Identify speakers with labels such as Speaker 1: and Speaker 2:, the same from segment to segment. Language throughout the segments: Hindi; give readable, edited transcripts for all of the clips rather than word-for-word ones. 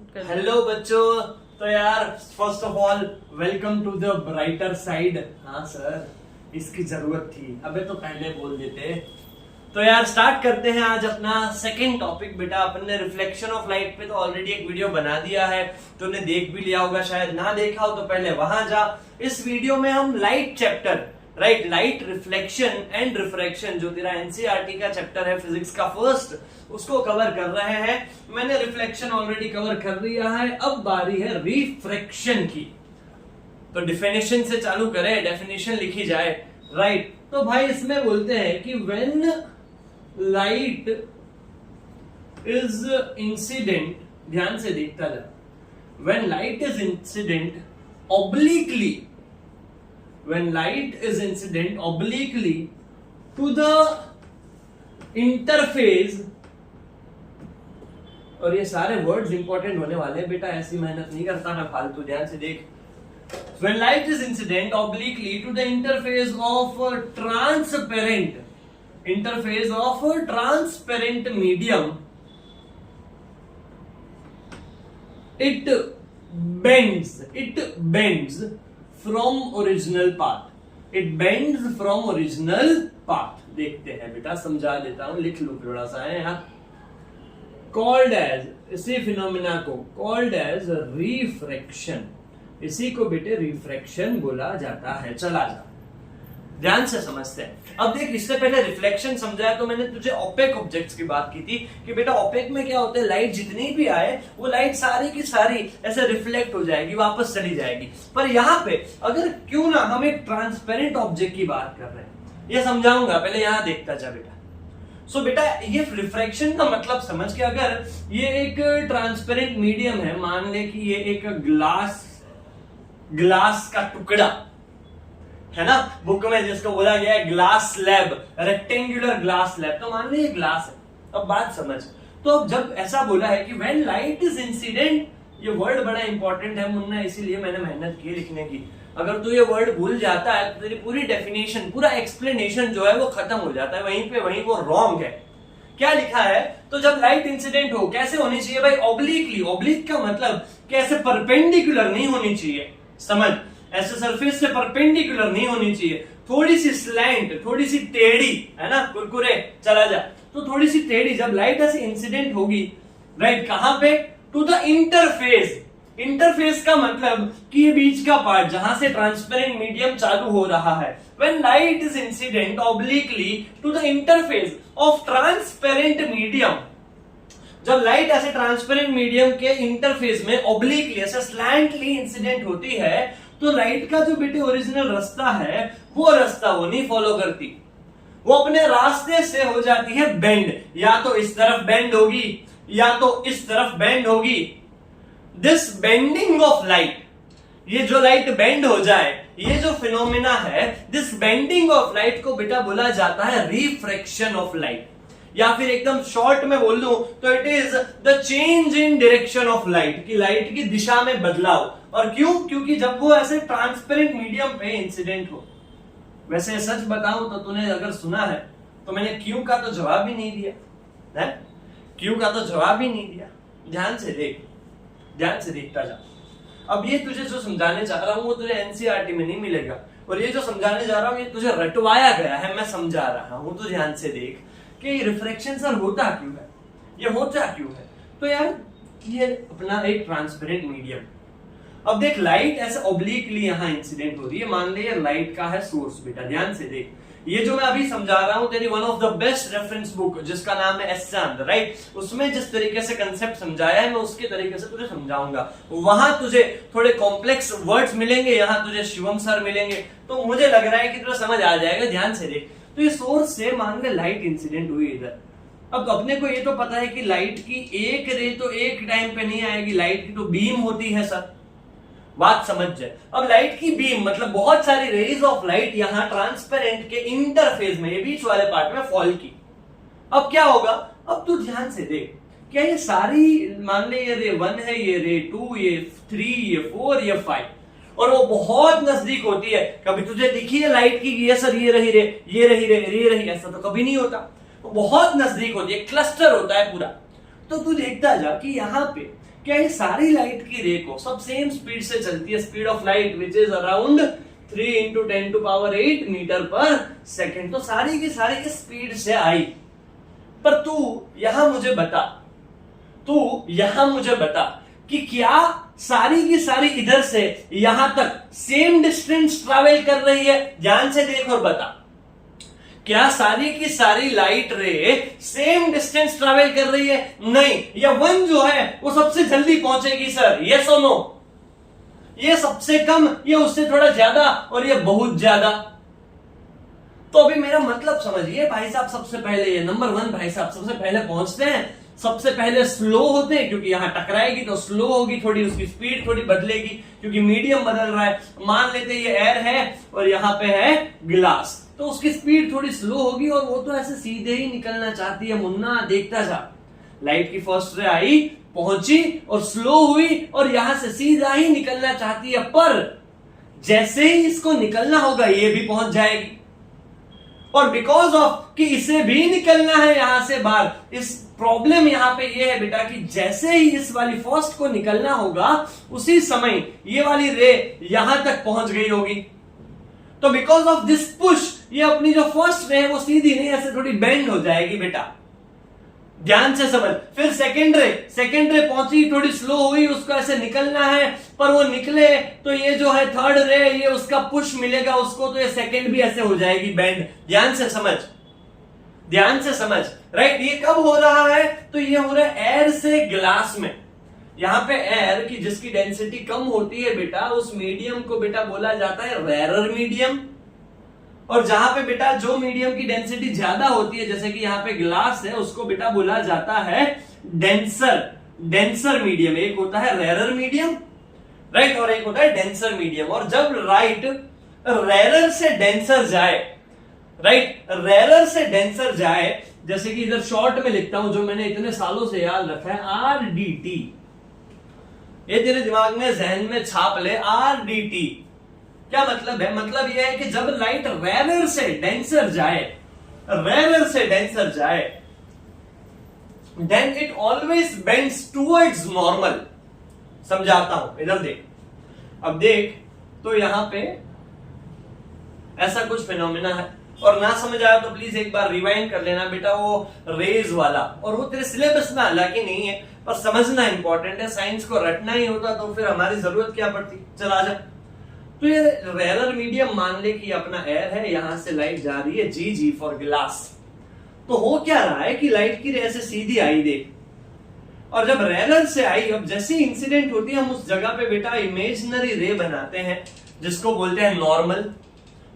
Speaker 1: हेलो बच्चों। तो यार first of all welcome to the brighter side. हाँ सर, इसकी जरूरत थी, अबे तो पहले बोल देते। तो यार स्टार्ट करते हैं आज अपना सेकंड टॉपिक। बेटा अपन ने रिफ्लेक्शन ऑफ लाइट पे तो ऑलरेडी एक वीडियो बना दिया है, तूने देख भी लिया होगा, शायद ना देखा हो तो पहले वहां जा। इस वीडियो में हम light chapter, right, light reflection and refraction, जो तेरा एनसीईआरटी का चैप्टर है फिजिक्स का फर्स्ट, उसको कवर कर रहे हैं। मैंने रिफ्लेक्शन ऑलरेडी कवर कर लिया है, अब बारी है रिफ्रैक्शन की। तो डेफिनेशन से चालू करें, डेफिनेशन लिखी जाए, राइट। तो भाई इसमें बोलते हैं कि व्हेन लाइट इज इंसिडेंट, ध्यान से देखता जा, when light is incident obliquely, when light is incident obliquely to the interface, और ये सारे वर्ड्स इंपॉर्टेंट होने वाले हैं बेटा, ऐसी मेहनत नहीं करता मैं फालतू, ध्यान से देख। When light is incident obliquely to the interface of a transparent medium, it bends from original path. It bends from original path. देखते हैं बेटा, समझा देता हूं, लिख लो थोड़ा सा है यहाँ। Called as, इसी फिनोमिना को called as refraction, इसी को बेटे रिफ्रैक्शन बोला जाता है। चला जा, ध्यान से समझते हैं। अब देख, इससे पहले रिफ्लेक्शन समझाया तो मैंने तुझे ओपेक ऑब्जेक्ट्स की बात की थी कि बेटा ओपेक में क्या होता है, लाइट जितनी भी आए वो लाइट सारी की सारी ऐसे रिफ्लेक्ट हो जाएगी, वापस चली जाएगी। पर यहाँ पे अगर क्यों ना हम एक ट्रांसपेरेंट ऑब्जेक्ट की बात कर रहे हैं, ये समझाऊंगा, पहले यहाँ देखता जा बेटा। सो बेटा ये रिफ्रैक्शन का मतलब समझ के, अगर ये एक ट्रांसपेरेंट मीडियम है, मान ले कि ये एक ग्लास का टुकड़ा है ना, बुक में जिसको बोला गया है glass slab, rectangular glass slab, तो मान लीजिए ग्लास है। अब बात समझ। तो अब जब ऐसा बोला है कि व्हेन लाइट इज इंसिडेंट, ये वर्ड बड़ा इंपॉर्टेंट है मुन्ना, इसीलिए मैंने मेहनत की लिखने की। अगर तू ये वर्ड भूल जाता है तो तेरी पूरी डेफिनेशन, पूरा एक्सप्लेनेशन जो है वो खत्म हो जाता है, वहीं वो रॉन्ग है। क्या लिखा है, तो जब लाइट इंसिडेंट हो कैसे होनी चाहिए भाई, ऑब्लिकली। ऑब्लिक का मतलब कैसे, परपेंडिकुलर नहीं होनी चाहिए, समझ, ऐसे सरफेस से परपेंडिकुलर नहीं होनी चाहिए, थोड़ी सी स्लैंट, थोड़ी सी टेढ़ी, है ना, कुरकुरे चला जा, तो थोड़ी सी टेढ़ी जब लाइट ऐसे इंसिडेंट होगी, राइट, कहां पे, टू द इंटरफेस। इंटरफेस का मतलब कि ये बीच का पार्ट जहां से ट्रांसपेरेंट मीडियम चालू हो रहा है। When light is incident obliquely to the interface of transparent medium, जब लाइट ऐसे ट्रांसपेरेंट मीडियम के इंटरफेस में ऑब्लिकली ऐसे स्लैंटली इंसिडेंट होती है, तो लाइट का जो बेटे ओरिजिनल रास्ता है वो रास्ता वो नहीं फॉलो करती, वो अपने रास्ते से हो जाती है बेंड, या तो इस तरफ बेंड होगी या तो इस तरफ बेंड होगी। दिस बेंडिंग ऑफ लाइट, ये जो लाइट बेंड हो जाए, ये जो फिनोमिना है, दिस बेंडिंग ऑफ लाइट को बेटा बोला जाता है रिफ्रैक्शन ऑफ लाइट, या फिर एकदम शॉर्ट में बोल दूं तो it is the change in direction of light, की लाइट की दिशा में बदलाव। और क्यों, क्योंकि जब वो ऐसे ट्रांसपेरेंट मीडियम पे इंसिडेंट हो। वैसे सच बताऊं तो तूने अगर सुना है तो मैंने क्यों का तो जवाब ही नहीं दिया है, क्यों का तो जवाब ही नहीं दिया। ध्यान से देख, ध्यान से देखता जा। अब ये तुझे जो समझाने चाह रहा हूं वो तुझे एनसीईआरटी में नहीं मिलेगा, और ये जो समझाने जा रहा हूं ये तुझे रटवाया गया है, मैं समझा रहा हूं। तो ध्यान से देख कि रिफ्रैक्शन सर होता क्यों है, ये होता क्यों है। तो यार ये अपना एक ट्रांसपेरेंट मीडियम, अब देख लाइट ऐसे ऑब्लिकली यहां इंसिडेंट हो रही है, मान ले ये लाइट का है सोर्स बेटा, ध्यान से देख। ये जो मैं अभी समझा रहा हूं तेरी one of the best reference book जिसका नाम है एस चांद, राइट, उसमें जिस तरीके से कंसेप्ट समझाया है मैं उसके तरीके से तुझे समझाऊंगा। वहां तुझे थोड़े कॉम्प्लेक्स वर्ड्स मिलेंगे, यहाँ तुझे शिवम सर मिलेंगे, तो मुझे लग रहा है कि तुझे समझ आ जाएगा। ध्यान से देख, तो ये सोर्स से मान ले लाइट इंसिडेंट हुई इधर। अब अपने को ये तो पता है कि लाइट की एक रे तो एक टाइम पे नहीं आएगी, लाइट की तो बीम होती है सर, बात समझ जाए। अब लाइट की बीम मतलब बहुत सारी रेज ऑफ लाइट यहां ट्रांसपेरेंट के इंटरफेस में, ये बीच वाले पार्ट में फॉल की। अब क्या होगा, अब तू ध्यान से देख, क्या ये सारी, मान ले ये रे 1 है, ये रे 2, ये 3, ये 4, ये 5, और वो बहुत नजदीक होती है। कभी तुझे दिखी है लाइट की ये सर ये रही रे, ये रही रे, ये रही, ऐसा तो कभी नहीं होता, वो बहुत नजदीक होती है, क्लस्टर होता है पूरा। तो तू देखता जा कि यहाँ पे क्या ये सारी लाइट की रे को सब सेम स्पीड से चलती है, speed of light which is around 3 × 10⁸ meter per second. तो सारी की सारी इस स्पीड से आई। पर तू यहां मुझे बता कि क्या सारी की सारी इधर से यहां तक सेम डिस्टेंस ट्रैवल कर रही है? ध्यान से देख और बता, क्या सारी की सारी लाइट रे सेम डिस्टेंस ट्रैवल कर रही है? नहीं। या वन जो है वो सबसे जल्दी पहुंचेगी सर, यस और नो? ये सबसे कम, ये उससे थोड़ा ज्यादा, और ये बहुत ज्यादा। तो अभी मेरा मतलब समझिए भाई साहब, सबसे पहले ये नंबर 1 भाई साहब सबसे पहले पहुंचते हैं, सबसे पहले स्लो होते हैं, क्योंकि यहां टकराएगी तो स्लो होगी थोड़ी, उसकी स्पीड थोड़ी बदलेगी क्योंकि मीडियम बदल रहा है। मान लेते हैं ये एयर है और यहां पे है ग्लास, तो उसकी स्पीड थोड़ी स्लो होगी और वो तो ऐसे सीधे ही निकलना चाहती है। मुन्ना देखता जा, लाइट की फर्स्ट रे आई, पहुंची और स्लो हुई और यहां से सीधा ही निकलना चाहती है, पर जैसे ही इसको निकलना होगा ये भी पहुंच जाएगी। और बिकॉज ऑफ कि इसे भी निकलना है यहां से बाहर, इस प्रॉब्लम यहां पे ये है बेटा कि जैसे ही इस वाली फर्स्ट को निकलना होगा उसी समय ये वाली रे यहां तक पहुंच गई होगी। तो बिकॉज ऑफ दिस पुश ये अपनी जो फर्स्ट रे है वो सीधी नहीं, ऐसे थोड़ी बेंड हो जाएगी बेटा, ध्यान से समझ। फिर सेकेंड रे पहुंची, थोड़ी स्लो हुई, उसको ऐसे निकलना है, पर वो निकले तो ये जो है थर्ड रे, ये उसका पुश मिलेगा उसको, तो ये सेकेंड भी ऐसे हो जाएगी बेंड। ध्यान से समझ, राइट। ये कब हो रहा है? तो ये हो रहा है एयर से ग्लास में। यहां पे एयर की जिसकी डेंसिटी कम होती है बेटा, उस मीडियम को बेटा बोला जाता है रेरर मीडियम, और जहां पे बेटा जो मीडियम की डेंसिटी ज्यादा होती है, जैसे कि यहाँ पे ग्लास है, उसको बेटा बोला जाता है डेंसर मीडियम। एक होता है रेरर मीडियम, राइट, और एक होता है डेंसर मीडियम। और जब लाइट रेरर से डेंसर जाए, राइट, रेरर से डेंसर जाए, जैसे कि इधर शॉर्ट में लिखता हूं जो मैंने इतने सालों से याद रखा है, RDT, ये तेरे दिमाग में जहन में छाप ले, RDT क्या मतलब है? मतलब यह है कि जब लाइट रेरर से डेंसर जाए, then it always bends towards normal. समझाता हूं, इधर देख। अब देख तो यहां पे ऐसा कुछ फिनोमेना है, और ना समझ आया तो प्लीज एक बार रिवाइंड कर लेना बेटा, वो रेज वाला, और वो तेरे सिलेबस में हालांकि नहीं है पर समझना इंपॉर्टेंट है। साइंस को रटना ही होता तो फिर हमारी जरूरत क्या पड़ती। चल आजा। तो ये रेरर मीडियम मान ले कि अपना एयर है, यहां से लाइट जा रही है, जी फॉर ग्लास। तो हो क्या रहा है कि लाइट की रे ऐसे सीधी आई देख, और जब रेरर से आई, अब जैसी इंसिडेंट होती है हम उस जगह पे बेटा इमेजिनरी रे बनाते हैं जिसको बोलते हैं नॉर्मल।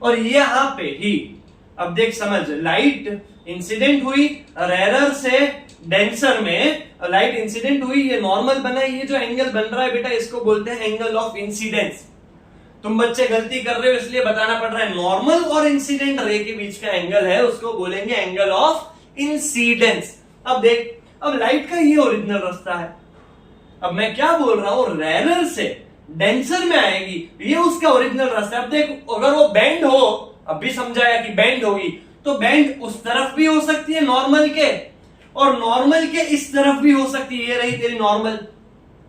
Speaker 1: और यहां पे ही अब देख समझ, लाइट इंसिडेंट हुई रेरर से डेंसर में, लाइट इंसिडेंट हुई, ये नॉर्मल बना, ये जो एंगल बन रहा है बेटा इसको बोलते हैं एंगल ऑफ इंसिडेंस। तुम बच्चे गलती कर रहे हो इसलिए बताना पड़ रहा है, नॉर्मल और इंसिडेंट रे के बीच का एंगल है उसको बोलेंगे एंगल ऑफ इंसिडेंस। अब देख, अब लाइट का ये ओरिजिनल रास्ता है, अब मैं क्या बोल रहा हूं, रेरर से डेंसर में आएगी, ये उसका ओरिजिनल रास्ता है। अब देख, अगर वो बेंड हो, अब भी समझाया कि बेंड होगी, तो बेंड उस तरफ भी हो सकती है नॉर्मल के, और नॉर्मल के इस तरफ भी हो सकती है, ये रही तेरी नॉर्मल।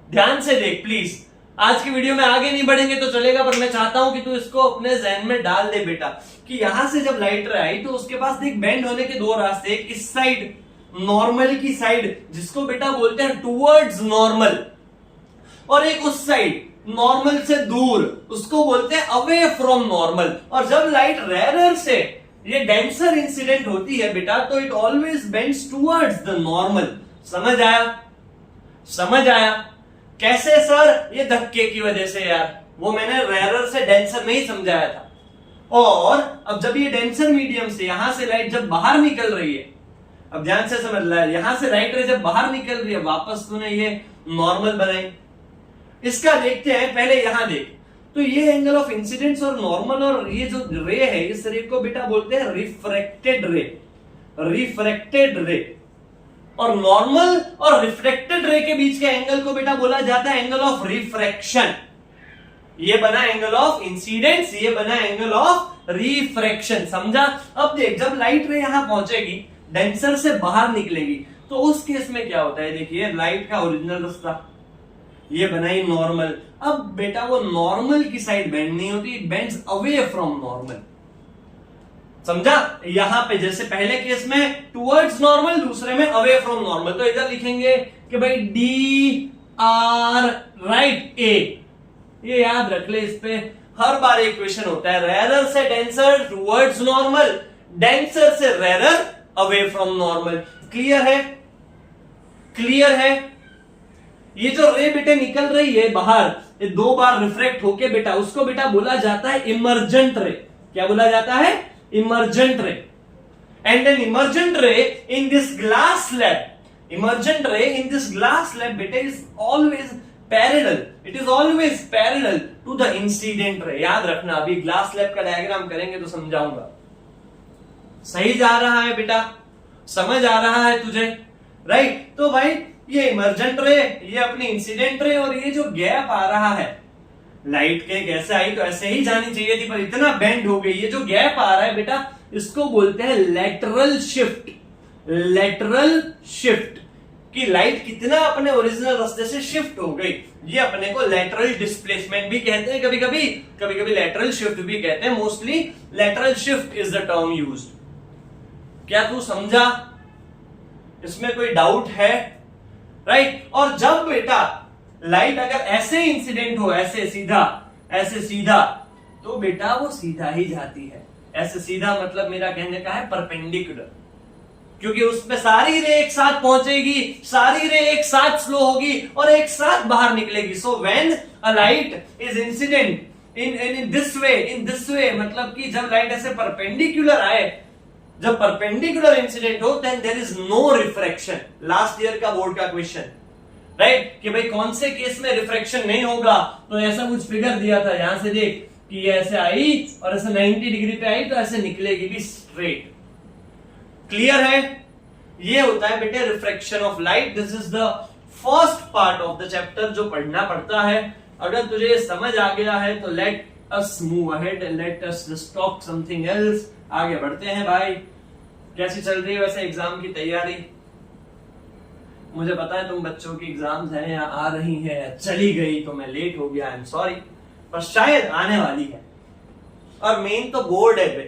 Speaker 1: ध्यान से देख प्लीज, आज की वीडियो में आगे नहीं बढ़ेंगे तो चलेगा, पर मैं चाहता हूं कि तू इसको अपने जहन में डाल दे बेटा, कि यहां से जब लाइट आई तो उसके पास देख बेंड होने के दो रास्ते, एक इस साइड नॉर्मल की साइड जिसको बेटा बोलते हैं टुवर्ड्स नॉर्मल, और एक उस साइड नॉर्मल से दूर उसको बोलते हैं अवे फ्रॉम नॉर्मल। और जब लाइट रेरर से ये डेंसर इंसिडेंट होती है बेटा, तो it always bends towards the normal. समझ आया? कैसे सर? ये धक्के की वजह से यार, वो मैंने रेरर से डेंसर में ही समझाया था। और अब जब ये डेंसर मीडियम से यहां से लाइट जब बाहर निकल रही है, अब ध्यान से समझ ला, यहां से लाइट रे जब बाहर निकल रही है, वापस तूने ये नॉर्मल बनाई, इसका देखते हैं। पहले यहां देख, तो ये एंगल ऑफ इंसिडेंस और नॉर्मल और ये जो रे है, इस रे को बेटा बोलते हैं रिफ्रैक्टेड रे। और नॉर्मल और रिफ्लेक्टेड रे के बीच के एंगल को बेटा बोला जाता है एंगल ऑफ रिफ्रैक्शन। ये बना एंगल ऑफ इंसिडेंस, ये बना एंगल ऑफ रिफ्रैक्शन। समझा? अब देख, जब लाइट रे यहां पहुंचेगी, डेंसर से बाहर निकलेगी, तो उस केस में क्या होता है, देखिए लाइट का ओरिजिनल रास्ता ये बनाई नॉर्मल। अब बेटा वो नॉर्मल की साइड बेंड नहीं होती, it bends away from normal. समझा? यहां पे जैसे पहले केस में टुवर्ड्स नॉर्मल, दूसरे में अवे फ्रॉम नॉर्मल। तो इधर लिखेंगे कि भाई डी आर राइट ए, ये याद रख ले, इस पे हर बार एक क्वेश्चन होता है। रेरर से डेंसर टुवर्ड्स नॉर्मल, डेंसर से rarer away from normal. Clear है? क्लियर है? ये जो रे बेटे निकल रही है बाहर, ये 2 बार रिफ्रेक्ट होके बेटा, उसको बेटा बोला जाता है इमर्जेंट रे। क्या बोला जाता है? इमर्जेंट रे। And an emergent ray in this glass slab, emergent ray in this glass slab बेटे is always parallel, it is always parallel to the incident ray. याद रखना, अभी ग्लास स्लैब का डायग्राम करेंगे तो समझाऊंगा। सही जा रहा है बेटा? समझ आ रहा है तुझे? राइट? तो भाई ये इमर्जेंट रे, ये अपनी इंसिडेंट रे, और ये जो गैप आ रहा है लाइट के, कैसे आई तो ऐसे ही जानी चाहिए थी, पर इतना बेंड हो गई। ये जो गैप आ रहा है बेटा, इसको बोलते हैं लेटरल शिफ्ट। लेटरल शिफ्ट कि लाइट कितना अपने ओरिजिनल रास्ते से शिफ्ट हो गई, ये अपने को लेटरल डिस्प्लेसमेंट भी कहते हैं, कभी कभी, कभी कभी लेटरल शिफ्ट भी कहते हैं। Mostly lateral shift is the term used. क्या तू समझा? इसमें कोई डाउट है? राइट? और जब बेटा लाइट अगर ऐसे इंसिडेंट हो, ऐसे सीधा, ऐसे सीधा, तो बेटा वो सीधा ही जाती है। ऐसे सीधा मतलब मेरा कहने का है परपेंडिकुलर, क्योंकि उसमें सारी रे एक साथ पहुंचेगी, सारी रे एक साथ स्लो होगी और एक साथ बाहर निकलेगी। So when a light is incident in this way, मतलब कि जब लाइट ऐसे परपेंडिकुलर आए, जब परपेंडिकुलर इंसिडेंट हो, then there is no refraction. Last year का बोर्ड का क्वेश्चन, राइट? कि भाई कौन से केस में रिफ्रैक्शन नहीं होगा, तो ऐसा कुछ फिगर दिया था, यहां से देख कि ये ऐसे आई और ऐसे 90 डिग्री पे आई, तो ऐसे निकलेगी भी स्ट्रेट। क्लियर है? ये होता है बेटे refraction of light. This is the first part of the chapter जो पढ़ना पड़ता है। अगर तुझे ये समझ आ गया है तो let us move ahead, let us just talk something else. आगे बढ़ते हैं भाई। कैसी चल रही है वैसे एग्जाम की तैयारी? मुझे पता है तुम बच्चों की एग्जाम्स हैं या आ रही है, चली गई तो मैं लेट हो गया, आई एम सॉरी, पर शायद आने वाली है। और मेन तो बोर्ड है बे,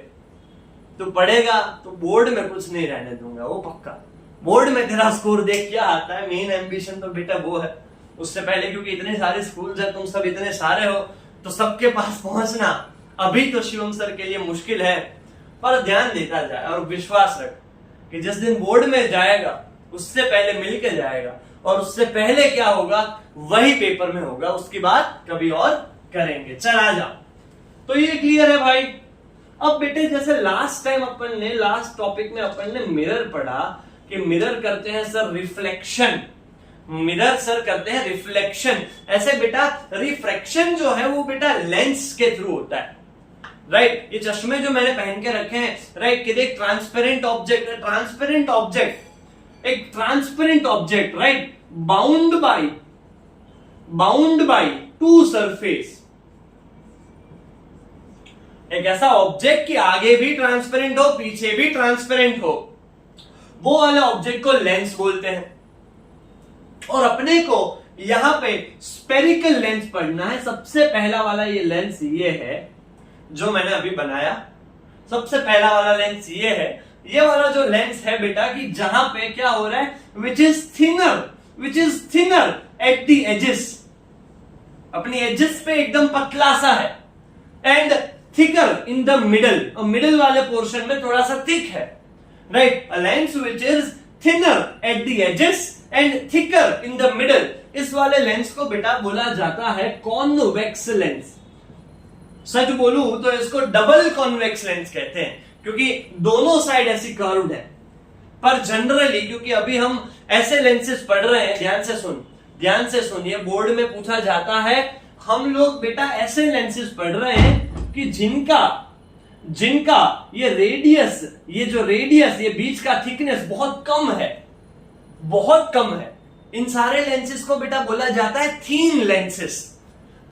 Speaker 1: तू पढ़ेगा तो बोर्ड में कुछ नहीं रहने दूंगा, वो पक्का। बोर्ड में तेरा स्कोर देख क्या आता है, मेन एम्बिशन तो बेटा वो है। उससे पहले क्योंकि इतने सारे स्कूल्स हैं, तुम सब इतने सारे हो, तो सबके पास पहुंचना अभी तो शिवम सर के लिए मुश्किल है, पर ध्यान देता जाए और विश्वास रख कि जिस दिन बोर्ड में जाएगा उससे पहले मिलके जाएगा, और उससे पहले क्या होगा वही पेपर में होगा, उसकी बात कभी और करेंगे। चल आ जा। तो ये क्लियर है भाई। अब बेटे जैसे लास्ट टाइम अपन ने, लास्ट टॉपिक में अपन ने मिरर पढ़ा कि मिरर करते हैं सर रिफ्लेक्शन, मिरर सर करते हैं रिफ्लेक्शन। ऐसे बेटा रिफ्रैक्शन जो है वो बेटा लेंस के थ्रू होता है, राइट? ये चश्मे जो मैंने पहन के रखे हैं, राइट, कि देख ट्रांसपेरेंट ऑब्जेक्ट है, ट्रांसपेरेंट ऑब्जेक्ट, एक transparent object, right, bound by two surface. एक ऐसा ऑब्जेक्ट कि आगे भी ट्रांसपेरेंट हो, पीछे भी ट्रांसपेरेंट हो, वो वाले ऑब्जेक्ट को लेंस बोलते हैं। और अपने को यहां पे स्पेरिकल लेंस पढ़ना है। सबसे पहला वाला ये लेंस ये है जो मैंने अभी बनाया, सबसे पहला वाला लेंस ये है। ये वाला जो लेंस है बेटा कि जहां पे क्या हो रहा है, which is thinner at the edges, अपनी एजेस पे एकदम पतला सा है, and thicker in the middle, और मिडल वाले पोर्शन में थोड़ा सा थिक है, right? A lens which is thinner at the edges and thicker in the middle, इस वाले लेंस को बेटा बोला जाता है कॉन्वेक्स लेंस। सच बोलूं तो इसको डबल कॉन्वेक्स लेंस कहते हैं, क्योंकि दोनों साइड ऐसी कर्व्ड है। पर जनरली क्योंकि अभी हम ऐसे लेंसेस पढ़ रहे हैं, ध्यान से सुन, ये बोर्ड में पूछा जाता है, हम लोग बेटा ऐसे लेंसेस पढ़ रहे हैं कि जिनका ये रेडियस, ये बीच का थिकनेस बहुत कम है। इन सारे लेंसेस को बेटा बोला जाता है थीन लेंसेस।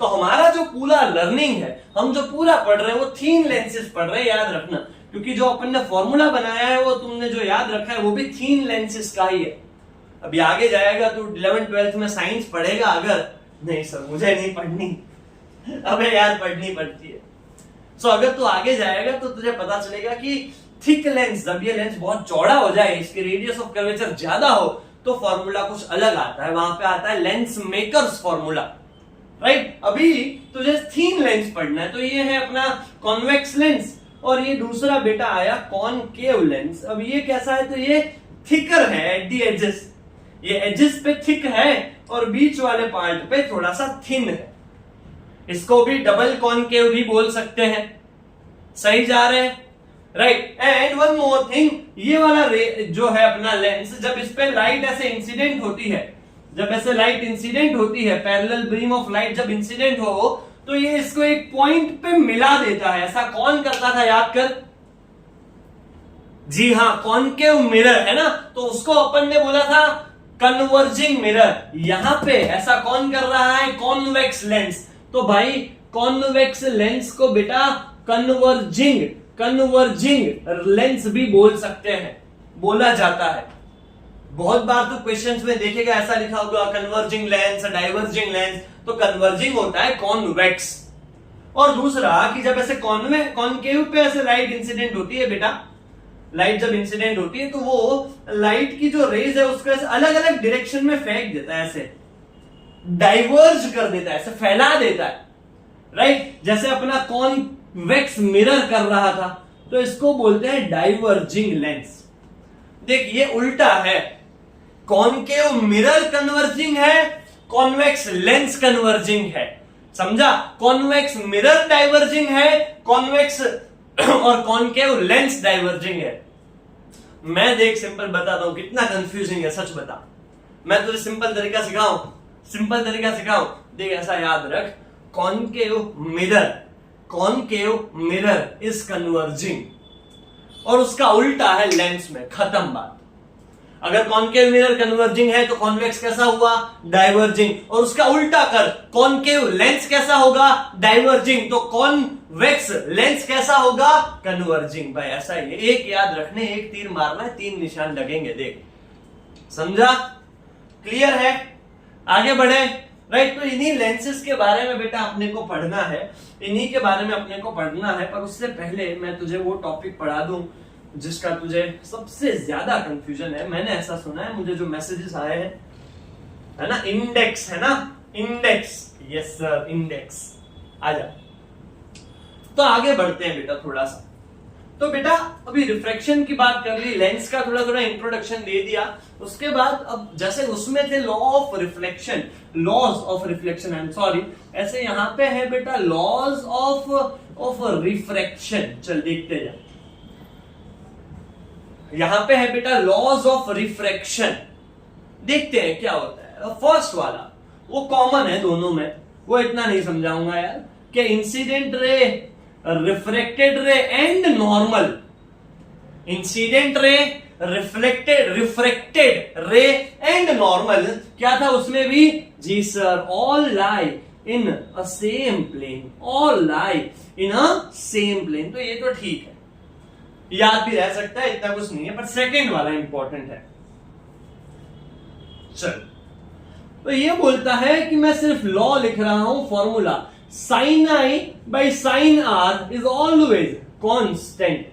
Speaker 1: तो हमारा जो पूरा लर्निंग है, हम जो पूरा पढ़ रहे हैं वो थीन लेंसेस पढ़ रहे हैं, याद रखना, क्योंकि जो अपन ने फॉर्मूला बनाया है वो तुमने जो याद रखा है वो भी थीन लेंसेस का ही है। अभी आगे जाएगा तो 11th 12th में साइंस पढ़ेगा अगर, नहीं सर मुझे नहीं पढ़नी, अबे यार पढ़नी पड़ती है। सो अगर तू आगे जाएगा तो तुझे पता चलेगा कि थिक लेंस, जब ये लेंस बहुत चौड़ा हो जाए, इसकी रेडियस ऑफ कर्वेचर ज्यादा हो, तो फॉर्मूला कुछ अलग आता है, वहां पे आता है लेंस मेकर्स फॉर्मूला, राइट। अभी तुझे थीन लेंस पढ़ना है, तो ये है अपना कॉन्वेक्स लेंस, और ये दूसरा बेटा आया कॉनकेव लेंस। अब ये कैसा है, तो ये थिकर है एट दी एजेस, ये एजेस पे थिक है और बीच वाले पार्ट पे थोड़ा सा थिन है। इसको भी डबल कॉनकेव भी बोल सकते हैं, सही जा रहे हैं, right. And one more thing, ये वाला जो है अपना लेंस, जब इस पे लाइट ऐसे इंसिडेंट होती है, जब ऐसे लाइट इंसिडेंट होती है, पैरेलल बीम ऑफ लाइट जब इंसिडेंट हो, तो ये इसको एक पॉइंट पे मिला देता है। ऐसा कौन करता था, याद कर, जी हाँ, कॉनकेव मिरर है ना, तो उसको अपन ने बोला था कन्वर्जिंग मिरर। यहां पे ऐसा कौन कर रहा है, कॉन्वेक्स लेंस। तो भाई कॉन्वेक्स लेंस को बेटा कन्वर्जिंग लेंस भी बोल सकते हैं, बोला जाता है। बहुत बार तो क्वेश्चंस में देखेगा ऐसा लिखा होगा कन्वर्जिंग लेंस, डाइवर्जिंग लेंस, तो कन्वर्जिंग होता है कॉन्वेक्स। और दूसरा कि जब ऐसे कॉनकेव पे ऐसे लाइट इंसिडेंट होती है बेटा, लाइट जब इंसिडेंट होती है तो वो लाइट की जो रेज है उसको ऐसे अलग अलग डायरेक्शन में फेंक देता है, ऐसे डाइवर्ज कर देता है, ऐसे फैला देता है, राइट। जैसे अपना कॉन्वेक्स मिरर कर रहा था, तो इसको बोलते हैं डाइवर्जिंग लेंस। देख ये उल्टा है, कॉनकेव मिरर कन्वर्जिंग है, कॉन्वेक्स लेंस कन्वर्जिंग है, समझा। कॉन्वेक्स मिरर डाइवर्जिंग है, कॉन्वेक्स और कॉनकेव लेंस डाइवर्जिंग है। मैं देख सिंपल बताता हूं, कितना कंफ्यूजिंग है, सच बता। मैं तुझे सिंपल तरीका सिखाऊं, देख ऐसा याद रख, कॉनकेव मिरर इज कन्वर्जिंग, और उसका उल्टा है लेंस में, खत्म बात। अगर कॉनकेव मिरर कन्वर्जिंग है तो कॉन्वेक्स कैसा हुआ, डाइवर्जिंग, और उसका उल्टा कर, कॉनकेव लेंस कैसा होगा, डाइवर्जिंग, तो कॉन्वेक्स लेंस कैसा होगा, कन्वर्जिंग। भाई ऐसा ही है, एक याद रखने, एक तीर मारना है, 3 निशान लगेंगे, देख, समझा, क्लियर है। आगे बढ़े, राइट। तो इन्हीं लेंसेज के बारे में बेटा अपने को पढ़ना है, इन्हीं के बारे में अपने को पढ़ना है, पर उससे पहले मैं तुझे वो टॉपिक पढ़ा दूं जिसका तुझे सबसे ज्यादा कंफ्यूजन है। मैंने ऐसा सुना है, मुझे जो मैसेजेस आए हैं, है ना, इंडेक्स, है ना, इंडेक्स, यस सर, इंडेक्स। आजा, तो आगे बढ़ते हैं बेटा थोड़ा सा। तो बेटा अभी रिफ्रैक्शन की बात कर ली, लेंस का थोड़ा इंट्रोडक्शन दे दिया, उसके बाद अब जैसे उसमें थे laws of reflection, I am sorry, ऐसे यहां पे है बेटा लॉज ऑफ रिफ्रैक्शन। चल देखते जा, यहां पे है बेटा लॉज ऑफ रिफ्रैक्शन, देखते हैं क्या होता है। फर्स्ट वाला वो कॉमन है दोनों में, वो इतना नहीं समझाऊंगा यार, कि incident ray, refracted ray and normal, incident ray, refracted ray and normal, क्या था उसमें भी, जी sir, all lie in a same plane, all lie in a same plane. तो ये तो ठीक है, याद भी रह सकता है, इतना कुछ नहीं है, पर सेकंड वाला इंपॉर्टेंट है। चल, तो ये बोलता है कि मैं सिर्फ लॉ लिख रहा हूं, formula, sin i by sin r is always constant,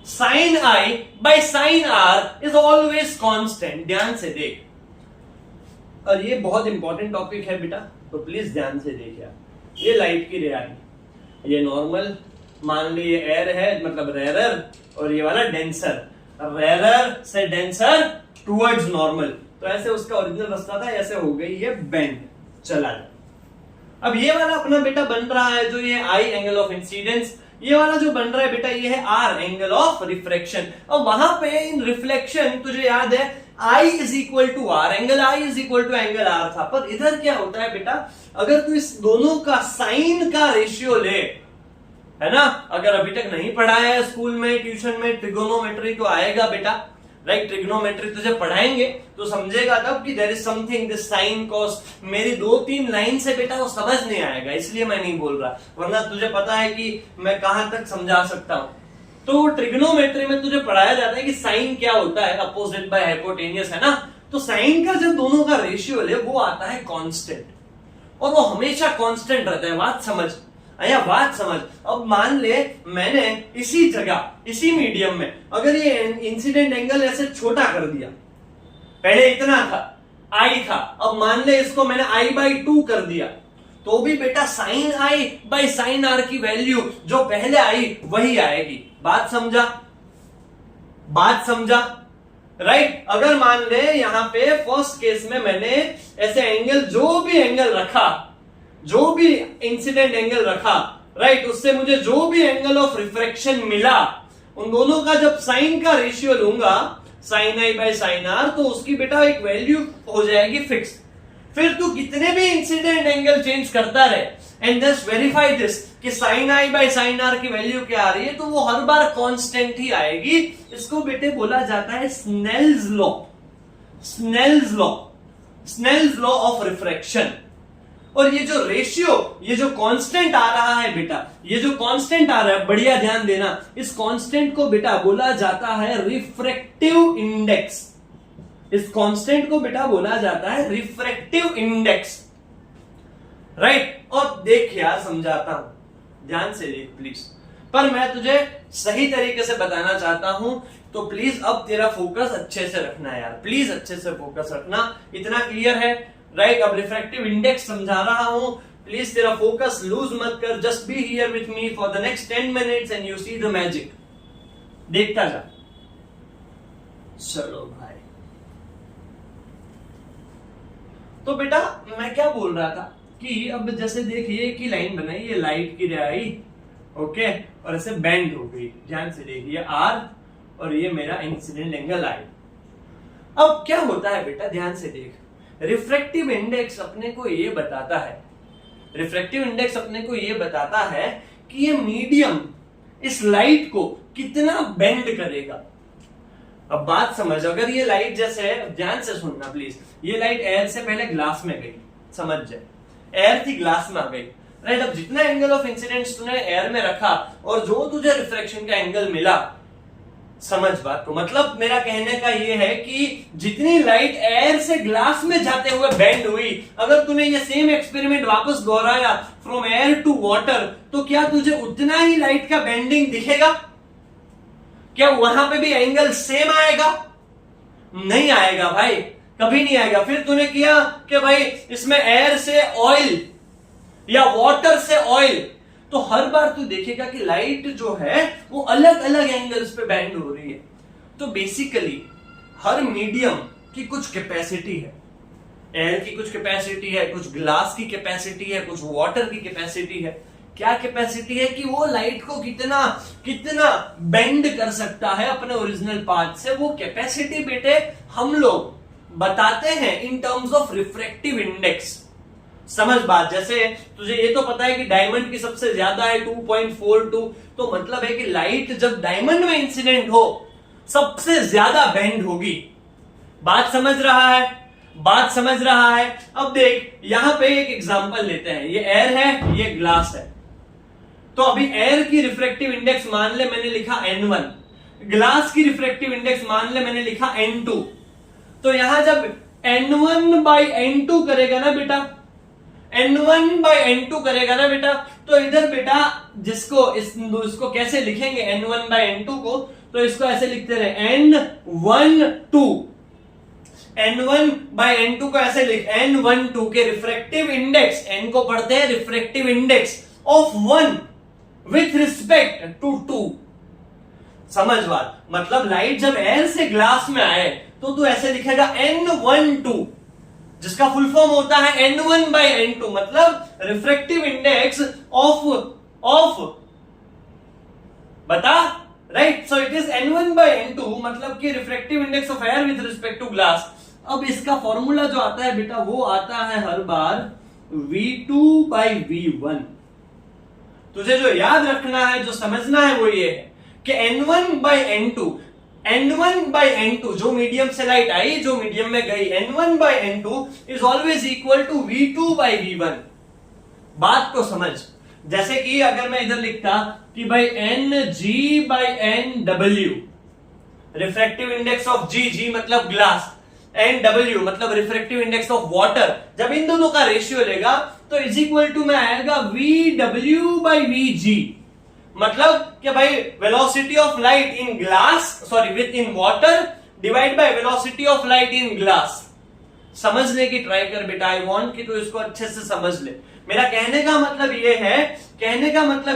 Speaker 1: sin i by sin r is always constant। ध्यान से देख, और ये बहुत इंपॉर्टेंट टॉपिक है बेटा, तो प्लीज ध्यान से देख यार। ये लाइट की रे आई, ये नॉर्मल, मान ली ये एयर है, मतलब रेरर, और ये वाला डेंसर, रेरर से डेंसर टुवर्ड्स नॉर्मल, तो ऐसे उसका ओरिजिनल रास्ता था, ऐसे हो गई ये बेंड, चला जाए। अब ये वाला अपना बेटा बन रहा है जो ये आई एंगल ऑफ इंसिडेंस, ये वाला जो बन रहा है बेटा ये है आर एंगल ऑफ रिफ्रैक्शन। और वहां पे इन रिफ्लेक्शन तुझे याद है I is equal to R, angle I is equal to angle R था, पर इधर क्या होता है बेटा, अगर तू इस दोनों का साइन का रेशियो ले, है ना, अगर अभी तक नहीं पढ़ाया है स्कूल में, ट्यूशन में, ट्रिगोनोमेट्री तो आएगा बेटा, राइट, ट्रिग्नोमेट्री तुझे पढ़ाएंगे तो समझेगा तब कि there is something this sine cos. मेरी 2-3 लाइन से बेटा वो समझ नहीं आएगा, इसलिए मैं नहीं बोल रहा, वरना तुझे पता है कि मैं कहां तक समझा सकता हूं। तो ट्रिग्नोमेट्री में तुझे पढ़ाया जाता है कि साइन क्या होता है, अपोजिट बाय हाइपोटेनियस, है ना। तो साइन का जब दोनों का रेशियो है वो आता है कांस्टेंट, और वो हमेशा कांस्टेंट रहता है। बात समझ, या बात समझ। अब मान ले मैंने इसी जगह, इसी मीडियम में अगर ये इंसिडेंट एंगल ऐसे छोटा कर दिया, पहले इतना था आई था, अब मान ले इसको मैंने I/2 कर दिया, तो भी बेटा sine I by sine R की वैल्यू जो पहले आई वही आएगी। बात समझा, बात समझा, राइट। अगर मान ले यहां पे फर्स्ट केस में मैंने ऐसे एंगल, जो भी एंगल रखा, जो भी इंसिडेंट एंगल रखा, राइट, उससे मुझे जो भी एंगल ऑफ रिफ्रैक्शन मिला, उन दोनों का जब साइन का रेशियो लूंगा, sine I by sine R, तो उसकी बेटा एक वैल्यू हो जाएगी फिक्स। फिर तू कितने भी इंसिडेंट एंगल चेंज करता रहे, एंड जस्ट वेरीफाई दिस कि sine I by sine R की वैल्यू क्या आ रही है, तो वो हर बार कांस्टेंट ही आएगी। इसको बेटे बोला जाता है Snell's law, Snell's law, Snell's law of refraction. और ये जो रेशियो, ये जो कांस्टेंट आ रहा है बेटा, ये जो कांस्टेंट आ रहा है, बढ़िया ध्यान देना, इस कांस्टेंट को बेटा बोला जाता है रिफ्रैक्टिव इंडेक्स। इस कांस्टेंट को बेटा बोला जाता है रिफ्रैक्टिव इंडेक्स, राइट। और देख यार, समझाता हूं, ध्यान से देख प्लीज, पर मैं तुझे सही तरीके से बताना चाहता हूं, तो प्लीज अब तेरा फोकस अच्छे से रखना यार, प्लीज अच्छे से फोकस रखना। इतना क्लियर है, राइट। अब रिफ्रैक्टिव इंडेक्स समझा रहा हूं, प्लीज तेरा फोकस लूज मत कर, just be here with me for the next 10 minutes and you see the magic. देखता जा। चलो भाई, तो बेटा मैं क्या बोल रहा था कि अब जैसे देखिए कि लाइन बनाई, ये लाइट की रे आई, ओके, और ऐसे बेंड हो गई, ध्यान से देखिए आर, और ये मेरा इंसिडेंट एंगल आई। अब क्या होता है बेटा, ध्यान से देख, रिफ्रैक्टिव इंडेक्स अपने को ये बताता है, रिफ्रैक्टिव इंडेक्स अपने को ये बताता है कि ये मीडियम इस लाइट को कितना बेंड करेगा। अब बात समझ, अगर ये लाइट जैसे, ध्यान से सुनना प्लीज, ये लाइट एयर से पहले ग्लास में गई, समझ जाए, एयर थी ग्लास में आ गई, राइट। अब जितना एंगल ऑफ इंसिडेंस तूने एयर में रखा और जो तुझे रिफ्रैक्शन का एंगल मिला, समझ बात को, मतलब मेरा कहने का ये है कि जितनी लाइट एयर से ग्लास में जाते हुए बेंड हुई, अगर तूने ये सेम एक्सपेरिमेंट वापस दोहराया फ्रॉम एयर टू वाटर, तो क्या तुझे उतना ही लाइट का बेंडिंग दिखेगा? क्या वहां पे भी एंगल सेम आएगा? नहीं आएगा भाई, कभी नहीं आएगा। फिर तूने किया कि भाई इसमें एयर से ऑयल या वाटर से ऑयल, तो हर बार तू देखेगा कि लाइट जो है वो अलग अलग एंगल्स पे बेंड हो रही है। तो बेसिकली हर मीडियम की कुछ कैपेसिटी है, एयर की कुछ कैपेसिटी है, कुछ ग्लास की कैपेसिटी है, कुछ वाटर की कैपेसिटी है। क्या कैपेसिटी है कि वो लाइट को कितना कितना बेंड कर सकता है अपने ओरिजिनल पाथ से, वो कैपेसिटी बेटे हम लोग बताते हैं in terms of refractive index. समझ बात, जैसे तुझे ये तो पता है कि डायमंड की सबसे ज्यादा है 2.42, तो मतलब है कि लाइट जब डायमंड में इंसिडेंट हो सबसे ज्यादा बेंड होगी। बात समझ रहा है, बात समझ रहा है। अब देख यहां पे एक एग्जांपल लेते हैं, ये एयर है, ये ग्लास है, तो अभी एयर की रिफ्रैक्टिव इंडेक्स मान ले मैंने लिखा N1, ग्लास की रिफ्रैक्टिव इंडेक्स मान ले मैंने लिखा N2। तो यहां जब N1/N2 करेगा ना बेटा, N1/N2 करेगा ना बेटा, तो इधर बेटा इसको कैसे लिखेंगे N1/N2 को, तो इसको ऐसे लिखते रहे N1/N2 को ऐसे लिख, N12 के रिफ्रैक्टिव इंडेक्स, N को पढ़ते हैं refractive index of 1 with respect to 2। समझ बात, मतलब लाइट जब एयर से ग्लास में आए तो तू ऐसे लिखेगा N12, जिसका फुल फॉर्म होता है N1/N2, मतलब रिफ्रैक्टिव इंडेक्स ऑफ बता, right. So it is N1/N2, मतलब कि refractive index of air with respect to glass. अब इसका फॉर्मूला जो आता है बेटा, वो आता है हर बार V2/V1। तुझे जो याद रखना है, जो समझना है, वो ये है कि N1/N2 जो मीडियम से लाइट आई, जो मीडियम में गई, N1/N2 is always equal to V2/V1। बात को समझ, जैसे कि अगर मैं इधर लिखता कि भाई Ng/Nw, रिफ्रैक्टिव इंडेक्स ऑफ जी मतलब ग्लास, Nw मतलब रिफ्रैक्टिव इंडेक्स ऑफ वाटर, जब इन दोनों का रेशियो लेगा तो इज इक्वल टू में आएगा Vw/Vg, मतलब कि भाई velocity of light in glass, sorry with in water divide by velocity of light in glass. समझने की ट्राई कर बेटा, आई वांट कि तू इसको अच्छे से समझ ले। मेरा कहने का मतलब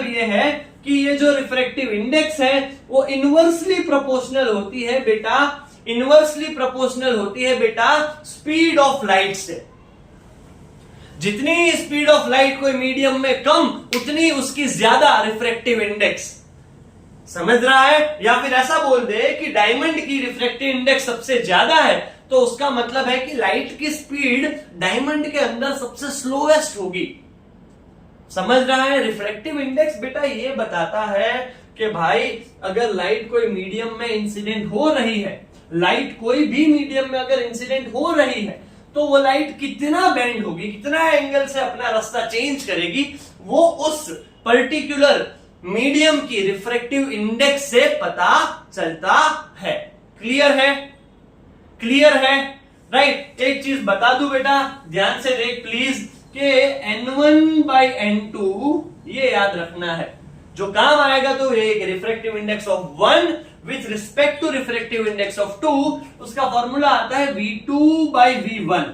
Speaker 1: ये है कि ये जो रिफ्रैक्टिव इंडेक्स है वो इनवर्सली प्रोपोर्शनल होती है बेटा, इनवर्सली प्रोपोर्शनल होती है बेटा स्पीड ऑफ लाइट से। जितनी स्पीड ऑफ लाइट कोई मीडियम में कम, उतनी उसकी ज्यादा रिफ्रैक्टिव इंडेक्स। समझ रहा है? या फिर ऐसा बोल दे कि डायमंड की रिफ्रैक्टिव इंडेक्स सबसे ज्यादा है, तो उसका मतलब है कि लाइट की स्पीड डायमंड के अंदर सबसे स्लोएस्ट होगी। समझ रहा है? रिफ्रैक्टिव इंडेक्स बेटा ये बताता है कि भाई अगर लाइट कोई मीडियम में इंसिडेंट हो रही है, लाइट कोई भी मीडियम में अगर इंसिडेंट हो रही है, तो वो लाइट कितना बेंड होगी, कितना एंगल से अपना रास्ता चेंज करेगी, वो उस पर्टिकुलर मीडियम की रिफ्रैक्टिव इंडेक्स से पता चलता है। क्लियर है? क्लियर है? राइट। एक चीज बता दूं बेटा, ध्यान से देख प्लीज, कि N1/N2 ये याद रखना है। जो काम आएगा तो ये refractive index of 1 with respect to refractive index of 2, उसका फॉर्मूला आता है V2/V1।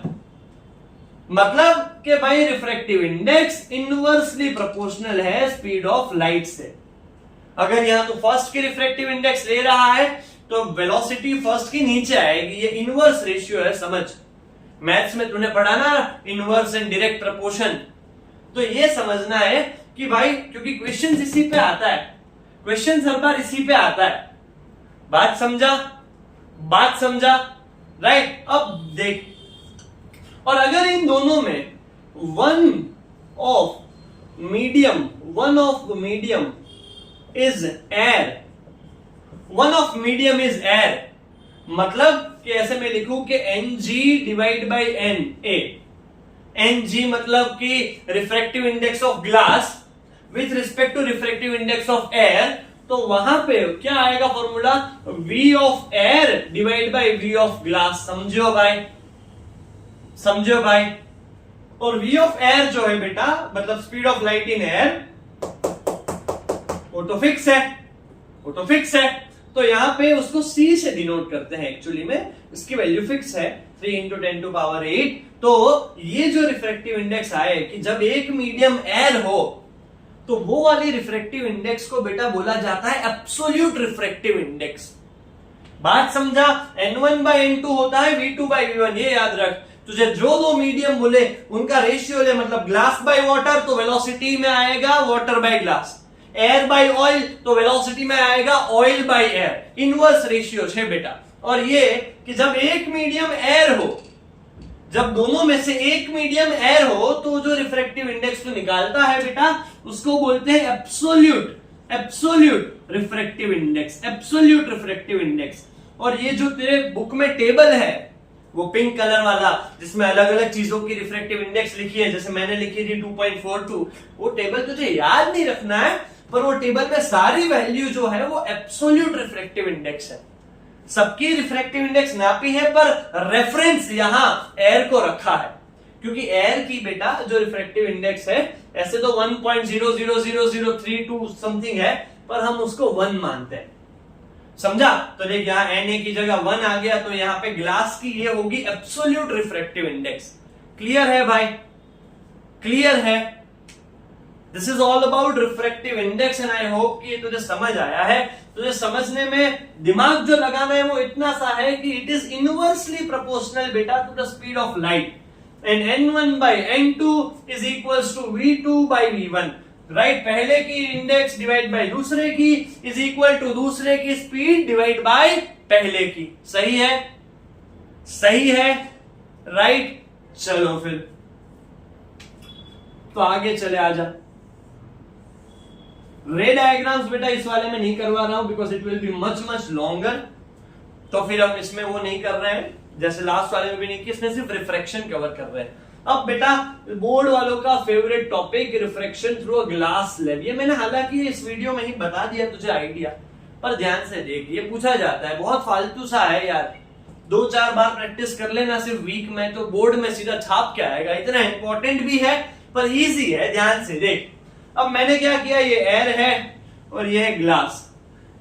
Speaker 1: मतलब कि भाई रिफ्रैक्टिव इंडेक्स इनवर्सली प्रोपोर्शनल है स्पीड ऑफ लाइट से। अगर यहां तो फर्स्ट की रिफ्रैक्टिव इंडेक्स ले रहा है तो वेलोसिटी फर्स्ट की नीचे आएगी, ये इनवर्स रेशियो है। समझ, मैथ्स में तूने पढ़ा ना इनवर्स एंड डायरेक्ट प्रोपोर्शन, तो ये समझना है कि भाई क्योंकि क्वेश्चन इसी पे आता है, क्वेश्चन हर बार इसी पे आता है। बात समझा? बात समझा? राइट। अब देख, और अगर इन दोनों में one of medium is air, one of medium is air, मतलब कि ऐसे मैं लिखूं कि Ng/Na, Ng मतलब कि refractive index of glass with respect to refractive index of air, तो वहां पे क्या आएगा formula? V of air divide by V of glass. समझो भाई, समझो भाई। और V ऑफ एयर जो है बेटा, मतलब speed of light in air, वो तो फिक्स है, वो तो फिक्स है। तो यहां पे उसको C से डिनोट करते हैं, एक्चुअली में इसकी वैल्यू फिक्स है 3 × 10⁸। तो ये जो रिफ्रैक्टिव इंडेक्स आए कि जब एक मीडियम एयर हो, तो वो वाली रिफ्रैक्टिव इंडेक्स को बेटा बोला जाता है एब्सोल्यूट रिफ्रैक्टिव इंडेक्स। बात समझा? N1/N2 होता है V2/V1, ये याद रख। तुझे जो दो मीडियम बोले उनका रेशियो ले, मतलब ग्लास बाय वाटर तो वेलोसिटी में आएगा water bye glass, air by oil तो वेलोसिटी में आएगा oil by air. Inverse ratio है बेटा। और ये कि जब एक मीडियम एयर हो, जब दोनों में से एक मीडियम एयर हो, तो जो रिफ्रैक्टिव इंडेक्स को निकालता है बेटा, उसको बोलते हैं absolute refractive index, absolute refractive index. और ये जो तेरे बुक में टेबल है, वो पिंक कलर वाला जिसमें अलग अलग चीजों की रिफ्रैक्टिव इंडेक्स लिखी है, जैसे मैंने लिखी थी 2.42, वो टेबल तुझे याद नहीं रखना है, पर वो टेबल में सारी वैल्यू जो है वो एब्सोल्यूट रिफ्रैक्टिव इंडेक्स है। सबकी रिफ्रैक्टिव इंडेक्स नापी है, पर रेफरेंस यहां एयर को रखा है, क्योंकि एयर की बेटा जो रिफ्रैक्टिव इंडेक्स है, ऐसे तो 1.0000032 समथिंग है, पर हम उसको 1 मानते हैं। समझा? तो देख यहां Na की जगह 1 आ गया, तो यहां पे ग्लास की ये होगी एब्सोल्यूट रिफ्रैक्टिव इंडेक्स। क्लियर है भाई? क्लियर है? This is all about refractive index and I hope कि ये तुझे समझ आया है। तुझे समझने में दिमाग जो लगाना है वो इतना सा है कि इट इज इनवर्सली प्रोपोर्शनल बेटा to the speed of light, and N1/N2 is equals to V2/V1। Right, पहले की इंडेक्स डिवाइड बाय दूसरे की इज इक्वल टू दूसरे की स्पीड डिवाइड बाय पहले की। सही है? सही है? राइट। चलो फिर तो आगे चले, आजा। रे डायग्राम्स बेटा इस वाले में नहीं करवा रहा हूं, because it will be much longer, तो फिर हम इसमें वो नहीं कर रहे हैं, जैसे लास्ट वाले में भी नहीं किया, इसमें सिर्फ रिफ्रैक्शन कवर कर रहे हैं। अब बेटा बोर्ड वालों का favourite topic refraction through a glass slab. ये मैंने हालांकि इस वीडियो में ही बता दिया तुझे आइडिया, पर ध्यान से देख, ये पूछा जाता है, बहुत फालतू सा है यार, 2-4 बार प्रैक्टिस कर लेना सिर्फ वीक में, तो बोर्ड में सीधा छाप के आएगा। इतना इंपॉर्टेंट भी है पर इजी है, ध्यान से देख। अब मैंने क्या किया, ये एयर है और ये है ग्लास,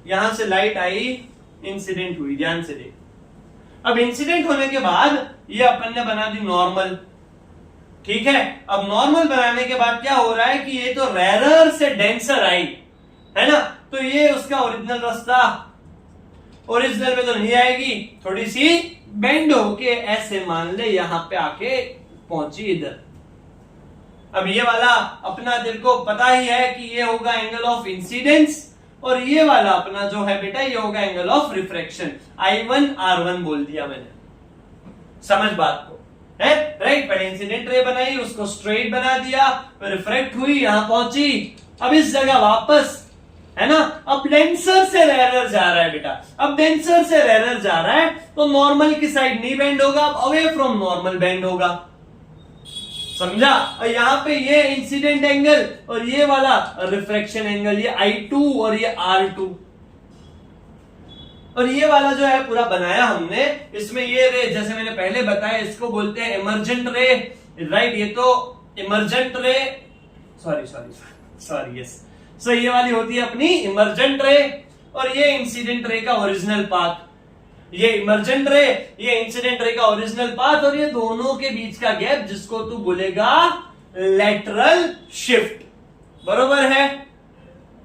Speaker 1: यहां से लाइट आई, इंसिडेंट हुई, ध्यान से देख। अब इंसिडेंट होने के बाद ये अपन ने बना दी नॉर्मल, ठीक है। अब नॉर्मल बनाने के बाद क्या हो रहा है कि ये तो रेरर से डेंसर आई है ना, तो ये उसका ओरिजिनल रास्ता, ओरिजिनल में तो नहीं आएगी, थोड़ी सी बेंड होके ऐसे मान ले यहां पे आके पहुंची इधर। अब ये वाला अपना तेरे को पता ही है कि ये होगा एंगल ऑफ इंसिडेंस, और ये वाला अपना जो है बेटा ये होगा angle of refraction. I1 R1 बोल दिया मैंने, समझ बात को है, राइट। पहले इंसिडेंट रे बनाई, उसको स्ट्रेट बना दिया, रिफ्रैक्ट हुई, यहां पहुंची, अब इस जगह वापस, है ना। अब डेंसर से रेरर जा रहा है बेटा, अब डेंसर से रेरर जा रहा है तो नॉर्मल की साइड नहीं बेंड होगा, अब अवे फ्रॉम नॉर्मल बेंड होगा, समझा। और यहां पे ये इंसिडेंट एंगल और ये वाला रिफ्रैक्शन एंगल, ये I2 और ये R2, और ये वाला जो है पूरा बनाया हमने। इसमें ये रे जैसे मैंने पहले बताया, इसको बोलते हैं इमर्जेंट रे, राइट। ये तो इमर्जेंट रे, सॉरी यस, सो ये वाली होती है अपनी इमर्जेंट रे, और ये इंसिडेंट रे का ओरिजिनल पाथ। ये इमर्जेंट रे, ये इंसिडेंट रे का ओरिजिनल पाथ, और ये दोनों के बीच का गैप जिसको तू बोलेगा लेटरल शिफ्ट, बरोबर है,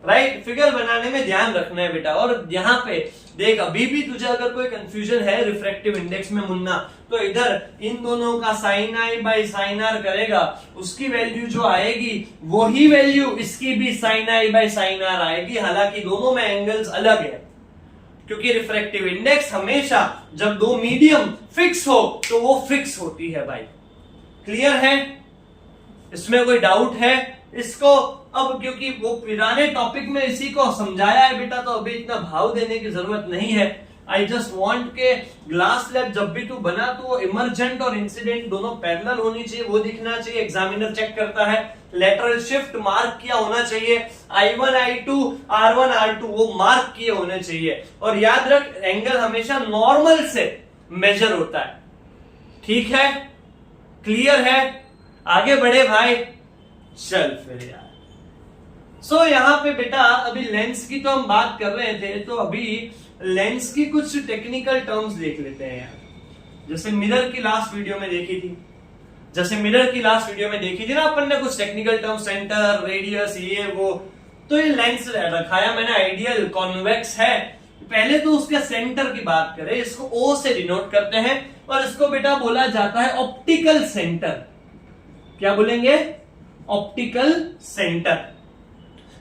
Speaker 1: राइट। फिगर बनाने में ध्यान रखना है बेटा। और यहां पे देख, अभी भी तुझे अगर कोई कंफ्यूजन है रिफ्रैक्टिव इंडेक्स में मुन्ना, तो इधर इन दोनों का sine I by sine r करेगा, उसकी वैल्यू जो आएगी वही वैल्यू इसकी भी sine I by sine r आएगी। हालांकि दोनों में एंगल्स अलग है, क्योंकि रिफ्रैक्टिव इंडेक्स हमेशा जब दो मीडियम फिक्स हो तो वो फिक्स होती है भाई, क्लियर है, इसमें कोई डाउट है इसको। अब क्योंकि वो पुराने टॉपिक में इसी को समझाया है बेटा, तो अभी इतना भाव देने की जरूरत नहीं है। आई जस्ट वॉन्ट के ग्लास स्लैब जब भी तू बना तो इमर्जेंट और इंसिडेंट दोनों पैरेलल होनी चाहिए, वो दिखना चाहिए, एग्जामिनर चेक करता है। लेटरल शिफ्ट मार्क किया होना चाहिए, I1 I2 R1 R2 वो मार्क किए होने चाहिए। और याद रख, एंगल हमेशा नॉर्मल से मेजर होता है, ठीक है, क्लियर है। आगे बढ़े भाई, चल फिर यार। सो यहां पे बेटा अभी लेंस की तो हम बात कर रहे थे, तो अभी लेंस की कुछ टेक्निकल टर्म्स देख लेते हैं यार। जैसे मिरर की लास्ट वीडियो में देखी थी, ना अपन ने कुछ टेक्निकल टर्म, सेंटर, रेडियस, ये वो, तो ये लेंस रखाया मैंने, आइडियल, कॉन्वेक्स है। पहले तो उसके सेंटर की बात करें, इसको O से डिनोट करते हैं, और इसको बेटा बोला जाता है ऑप्टिकल सेंटर। क्या बोलेंगे? Optical centre.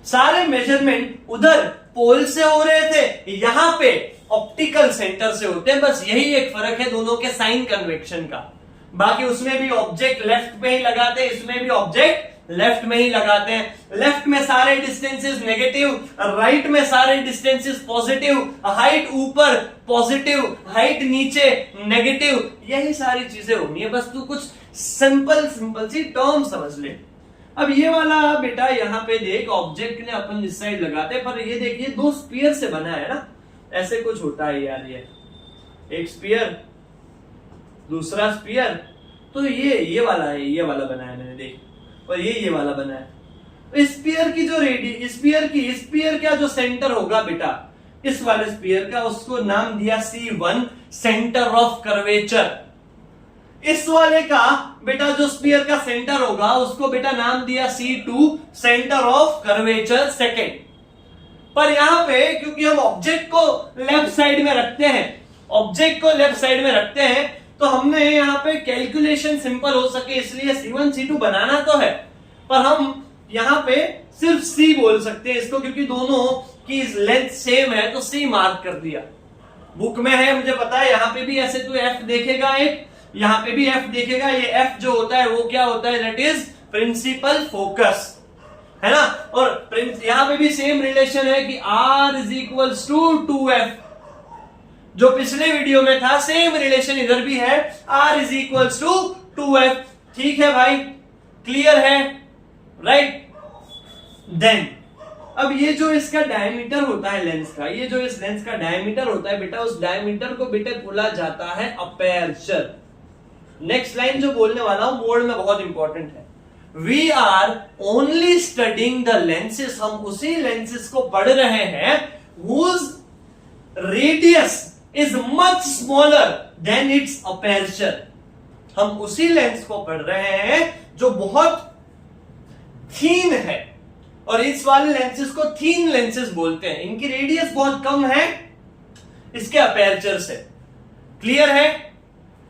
Speaker 1: सारे मेजरमेंट उधर पोल से हो रहे थे, यहां पे ऑप्टिकल सेंटर से होते हैं, बस यही एक फर्क है दोनों के साइन कन्वेक्शन का। बाकी उसमें भी ऑब्जेक्ट लेफ्ट में ही लगाते हैं, इसमें भी ऑब्जेक्ट लेफ्ट में ही लगाते हैं। लेफ्ट में सारे डिस्टेंसेस नेगेटिव, राइट में सारे डिस्टेंसेस पॉजिटिव, हाइट ऊपर पॉजिटिव, हाइट नीचे नेगेटिव, यही सारी चीजें होनी है। बस तू कुछ सिंपल सी टर्म समझ ले। अब ये वाला बेटा यहाँ पे देख, ऑब्जेक्ट ने अपन इस साइड लगाते, पर ये देखिए दो स्पीयर से बना है ना, ऐसे कुछ होता है यार। ये एक स्पीयर, दूसरा स्पीयर, तो ये वाला है, ये वाला बनाया मैंने देख, और ये वाला बना है। स्पीयर की जो स्पीयर का जो सेंटर होगा बेटा, इस वाले स्पीयर का, उसको नाम दिया C1 सेंटर ऑफ कर्वेचर। इस वाले का बेटा जो स्पीयर का सेंटर होगा, उसको बेटा नाम दिया C2 centre of curvature second. पर यहां पे क्योंकि हम ऑब्जेक्ट को लेफ्ट साइड में रखते हैं, तो हमने यहाँ पे कैलकुलेशन सिंपल हो सके इसलिए C1 C2 बनाना तो है, पर हम यहाँ पे सिर्फ C बोल सकते हैं इसको, क्योंकि दोनों की लेंथ सेम है, तो C मार्क कर दिया। बुक में है, मुझे पता है, यहाँ पे भी ऐसे तू F देखेगा, एक यहाँ पे भी F देखेगा। ये F जो होता है वो क्या होता है? दैट इज प्रिंसिपल फोकस, है ना। और यहाँ पे भी सेम रिलेशन है कि R is equals to 2F, जो पिछले वीडियो में था, सेम रिलेशन इधर भी है, R is equals to 2F। ठीक है भाई, क्लियर है, राइट। देन अब ये जो इसका डायमीटर होता है लेंस का, ये जो इस लेंस का डायमीटर होता है बेटा, उस डायमीटर को बेटा बोला जाता है अपर्चर। नेक्स्ट लाइन जो बोलने वाला हूं बोर्ड में बहुत इंपॉर्टेंट है। We are only studying the lenses, हम उसी लेंसेस को पढ़ रहे हैं whose radius is much smaller than its aperture। हम उसी लेंस को पढ़ रहे हैं जो बहुत थीन है, और इस वाले लेंसेस को थीन लेंसेस बोलते हैं, इनकी रेडियस बहुत कम है इसके अपर्चर से। क्लियर है,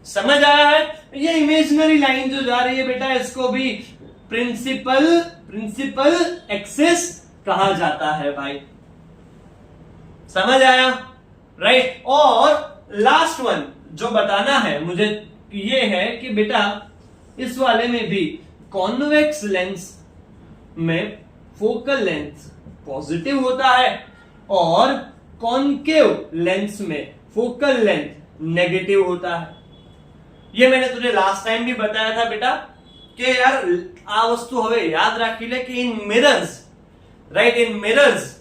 Speaker 1: समझ आया है। ये इमेजिनरी लाइन जो जा रही है बेटा, इसको भी प्रिंसिपल एक्सिस कहा जाता है भाई, समझ आया, राइट। और लास्ट वन जो बताना है मुझे ये है कि बेटा इस वाले में भी कॉन्वेक्स लेंस में फोकल लेंथ पॉजिटिव होता है और कॉन्केव लेंस में फोकल लेंथ नेगेटिव होता है। ये मैंने तुझे लास्ट टाइम भी बताया था बेटा कि यार आ वस्तु हवे याद रखी ले कि इन मिरर्स, राइट, इन मिरर्स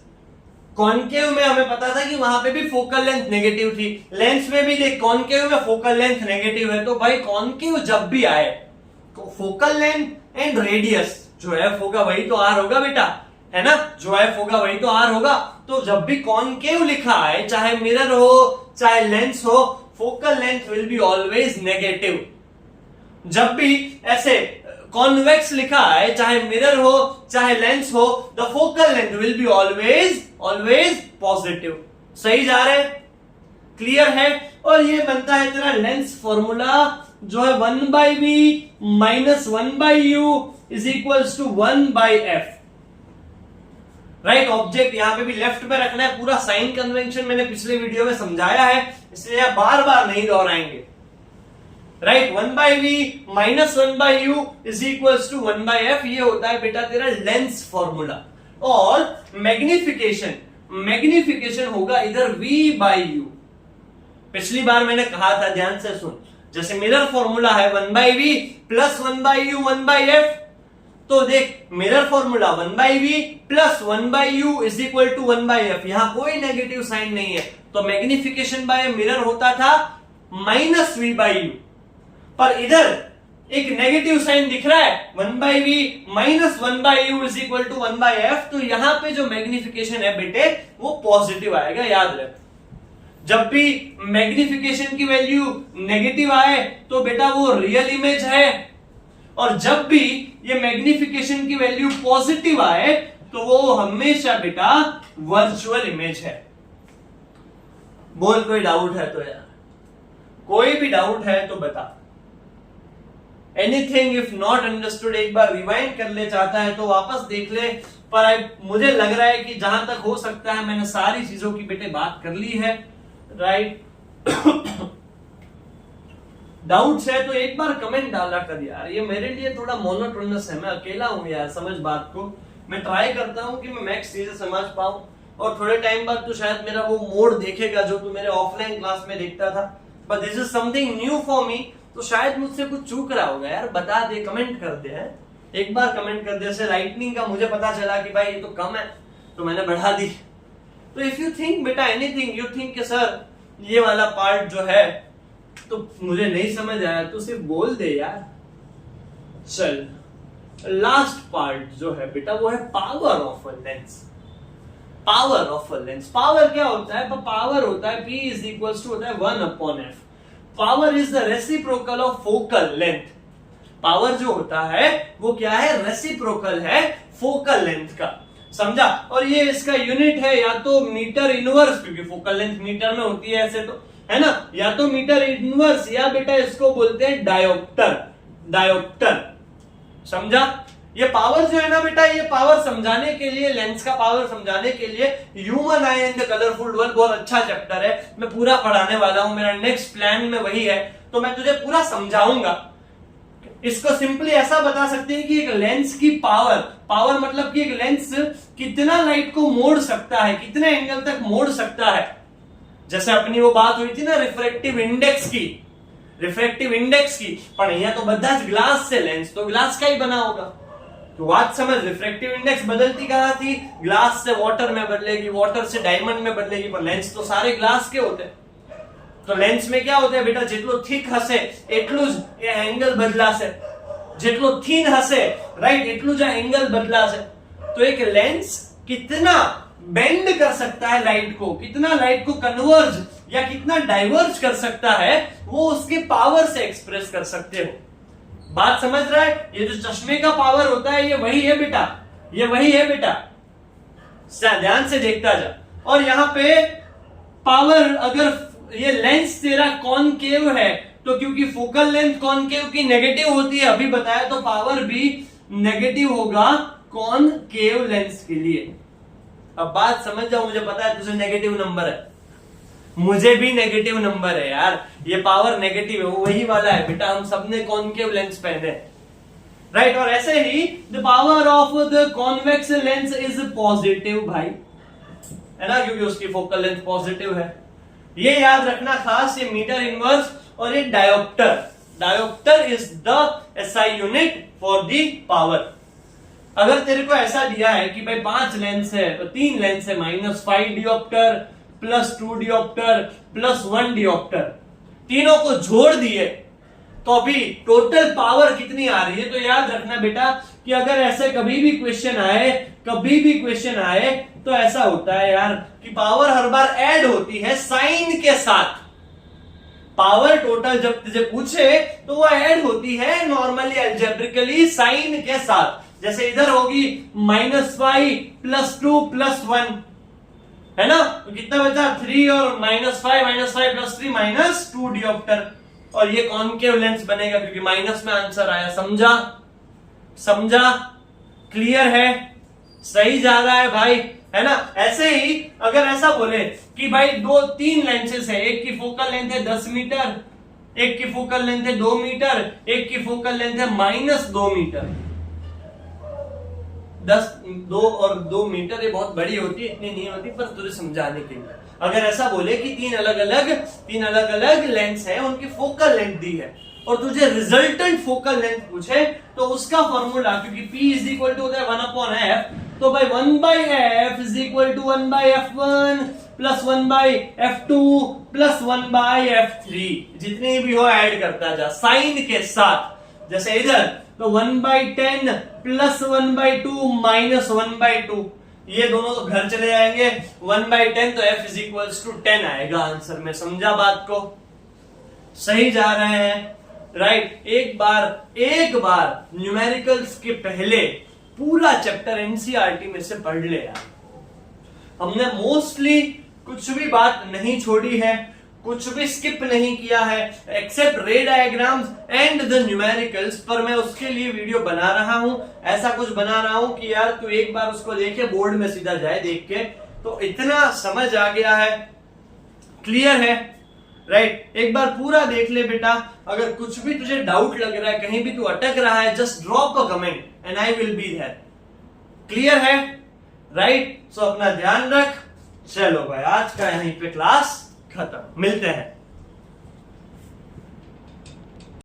Speaker 1: कॉन्केव में हमें पता था कि वहां पे भी फोकल लेंथ नेगेटिव थी, लेंस में भी देख कॉन्केव में फोकल लेंथ नेगेटिव है। तो भाई कॉन्केव जब भी आए तो फोकल लेंथ एंड रेडियस जो एफ होगा वही तो आर होगा बेटा, है ना, जो एफ होगा वही तो आर होगा। तो जब भी कॉन्केव लिखा है, चाहे मिरर हो चाहे लेंस हो, focal length will be always negative. जब भी ऐसे कॉन्वेक्स लिखा है, चाहे मिरर हो चाहे लेंस हो, the focal length will be always positive. सही जा रहे, क्लियर है। और ये बनता है तेरा लेंस फॉर्मूला जो है 1/v - 1/u is equals to 1/f, right. Object यहां पे भी लेफ्ट में रखना है, पूरा साइन कन्वेंशन मैंने पिछले वीडियो में समझाया है, इसलिए बार बार नहीं दोहराएंगे, right. 1/v - 1/u is equals to 1/f, ये होता है बेटा तेरा लेंस फॉर्मूला। और मैग्निफिकेशन होगा इधर v/u। पिछली बार मैंने कहा था, ध्यान से सुन, जैसे मिरर फॉर्मूला है 1/v + 1/u 1/f, तो देख mirror formula 1/v + 1/u is equal to 1/f, यहां कोई नेगेटिव साइन नहीं है, तो मैग्निफिकेशन बाय मिरर होता था -v/u, पर इधर एक नेगेटिव साइन दिख रहा है 1/v - 1/u is equal to 1/f, तो यहां पे जो मैग्निफिकेशन है बेटे वो पॉजिटिव आएगा, याद रख। जब भी मैग्निफिकेशन की वैल्यू नेगेटिव आए तो बेटा वो रियल इमेज है, और जब भी ये मैग्निफिकेशन की वैल्यू पॉजिटिव आए तो वो हमेशा बेटा वर्चुअल इमेज है। बोल, कोई डाउट है तो यार, कोई भी डाउट है तो बता। एनीथिंग इफ नॉट अंडरस्टूड एक बार रिवाइंड कर ले, चाहता है तो वापस देख ले, पर मुझे लग रहा है कि जहां तक हो सकता है मैंने सारी चीजों की बेटे बात कर ली है, राइट। डाउट्स है तो एक बार कमेंट डाला कर यार, ये मेरे लिए थोड़ा मोनोटोनस है, मैं अकेला हूं यार, समझ बात को। मैं ट्राई करता हूं कि मैं मैक्स चीजें समझ पाऊं, और थोड़े टाइम बाद तो शायद मेरा वो मोड देखेगा जो तू मेरे ऑफलाइन क्लास में देखता था, but this is something new for me, तो शायद मुझसे कुछ चूक रहा होगा यार, बता दे, कमेंट कर दे, है एक बार कमेंट कर दे। जैसे लाइटनिंग का मुझे पता चला कि भाई ये तो कम है तो मैंने बढ़ा दी। तो इफ यू थिंक बेटा एनीथिंग, यू थिंक सर ये वाला पार्ट जो है तो मुझे नहीं समझ आया, तो सिर्फ बोल दे यार। चल, लास्ट पार्ट जो है बेटा वो है power of a lens. Power of a lens, power क्या होता है? पावर होता है P इज इक्वल्स टू होता है 1/f। Power is the reciprocal of focal length. Power जो होता है वो क्या है? रेसिप्रोकल है फोकल लेंथ का, समझा? और ये इसका यूनिट है या तो मीटर इनवर्स, क्योंकि फोकल लेंथ मीटर में होती है ऐसे तो, है ना, या तो मीटर इनवर्स, या बेटा इसको बोलते हैं डायोप्टर। डायोप्टर, समझा? ये पावर जो है ना बेटा, ये पावर समझाने के लिए, लेंस का पावर समझाने के लिए human I in the colourful world बहुत अच्छा चैप्टर है, मैं पूरा पढ़ाने वाला हूं, मेरा नेक्स्ट प्लान में वही है, तो मैं तुझे पूरा समझाऊंगा। इसको सिंपली ऐसा बता सकते हैं कि एक लेंस की पावर, पावर मतलब कि एक लेंस कितना लाइट को मोड़ सकता है, कितने एंगल तक मोड़ सकता है। जैसे अपनी वो बात हुई थी ना रिफ्रैक्टिव इंडेक्स की, रिफ्रेक्टिव इंडेक्स की, પણ અહીંયા તો બધા જ ગ્લાસ છે, લેન્સ તો ગ્લાસ का ही बना होगा। तो बात समझ, रिफ्रेक्टिव इंडेक्स बदलती कहां थी, ग्लास से वाटर में बदलेगी, वाटर से डायमंड में बदलेगी, पर लेंस तो सारे ग्लास के होते हैं। तो लेंस में क्या होता है बेटा, જેટલો थिक હશે એટલું જ એ એંગલ બદલાશે, જેટલો થિન હશે રાઈટ એટલું જ આ એંગલ બદલાશે। तो एक लेंस कितना बेंड कर सकता है लाइट को, कितना लाइट को कन्वर्ज या कितना डाइवर्ज कर सकता है, वो उसके पावर से एक्सप्रेस कर सकते हो। बात समझ रहा है, ये जो चश्मे का पावर होता है ये वही है बेटा, ये वही है बेटा, ध्यान से देखता जा। और यहाँ पे पावर, अगर ये लेंस तेरा कॉनकेव है तो क्योंकि फोकल लेंथ कॉनकेव की नेगेटिव होती है, अभी बताया, तो पावर भी नेगेटिव होगा कॉनकेव लेंस के लिए। अब बात समझ जाओ, मुझे पता है तुझे नेगेटिव नंबर है, मुझे भी नेगेटिव नंबर है यार, ये पावर नेगेटिव है, वो वही वाला है बेटा, हम सबने कॉनकेव लेंस पहने राइट। और ऐसे ही the power of the convex lens is positive भाई, है ना, क्योंकि उसकी फोकल लेंथ पॉजिटिव है। ये याद रखना खास, ये मीटर इनवर्स और ये dioptre, dioptre is the SI unit for the power. अगर तेरे को ऐसा दिया है कि भाई 5 लेंस है तो 3 लेंस है, -5 डियोप्टर +2 डियोप्टर +1 डियोप्टर, तीनों को जोड़ दिए तो अभी टोटल पावर कितनी आ रही है। तो याद रखना बेटा कि अगर ऐसे कभी भी क्वेश्चन आए, कभी भी क्वेश्चन आए, तो ऐसा होता है यार कि पावर हर बार ऐड होती है साइन के साथ। पावर टोटल जब तुझे पूछे तो वो ऐड होती है नॉर्मली अलजेब्रिकली साइन के साथ। जैसे इधर होगी -5 +2 +1, है ना, तो कितना बचा 3 और -5 +3 -2 डियोप्टर। और ये कॉनकेव लेंस बनेगा क्योंकि माइनस में आंसर आया। समझा, समझा, क्लियर है, सही जा रहा है भाई, है ना। ऐसे ही अगर ऐसा बोले कि भाई 2-3 लेंसेज है, एक की फोकल लेंथ है 10 मीटर, एक की फोकल लेंथ है 2 मीटर, एक की फोकल लेंथ है -2 मीटर। 2 और 2 मीटर ये बहुत बड़ी होती है, इतनी नहीं होती, पर तुझे समझाने के लिए। अगर ऐसा बोले कि 3 अलग अलग लेंस है, उनकी फोकल लेंथ दी है और तुझे रिजल्टेंट फोकल लेंथ पूछे, तो उसका फॉर्मूला, क्योंकि P = होता है 1/f, तो भाई 1/f = 1/f1 + 1/f2 + 1/f3, जितनी भी हो ऐड करता जा साइन के साथ। जैसे इधर तो 1/10 + 1/2 - 1/2, ये दोनों तो घर चले जाएंगे। 1/10 तो f = 10 आएगा आंसर में। समझा बात को, सही जा रहे हैं राइट। एक बार न्यूमेरिकल्स के पहले पूरा चैप्टर एनसीईआरटी में से पढ़ ले यार। हमने मोस्टली कुछ भी बात नहीं छोड़ी है, कुछ भी स्किप नहीं किया है, एक्सेप्ट रे डायग्राम्स एंड द न्यूमेरिकल्स। पर मैं उसके लिए वीडियो बना रहा हूं, ऐसा कुछ बना रहा हूं कि यार तू एक बार उसको देखे, बोर्ड में सीधा जाए देख के, तो इतना समझ आ गया है, क्लियर है राइट। एक बार पूरा देख ले बेटा। अगर कुछ भी तुझे डाउट लग रहा है, कहीं भी तू अटक रहा है, just drop a comment and I will be there. Clear है राइट। सो अपना ध्यान रख। चलो भाई, आज का यहीं पे क्लास खत्म, मिलते हैं।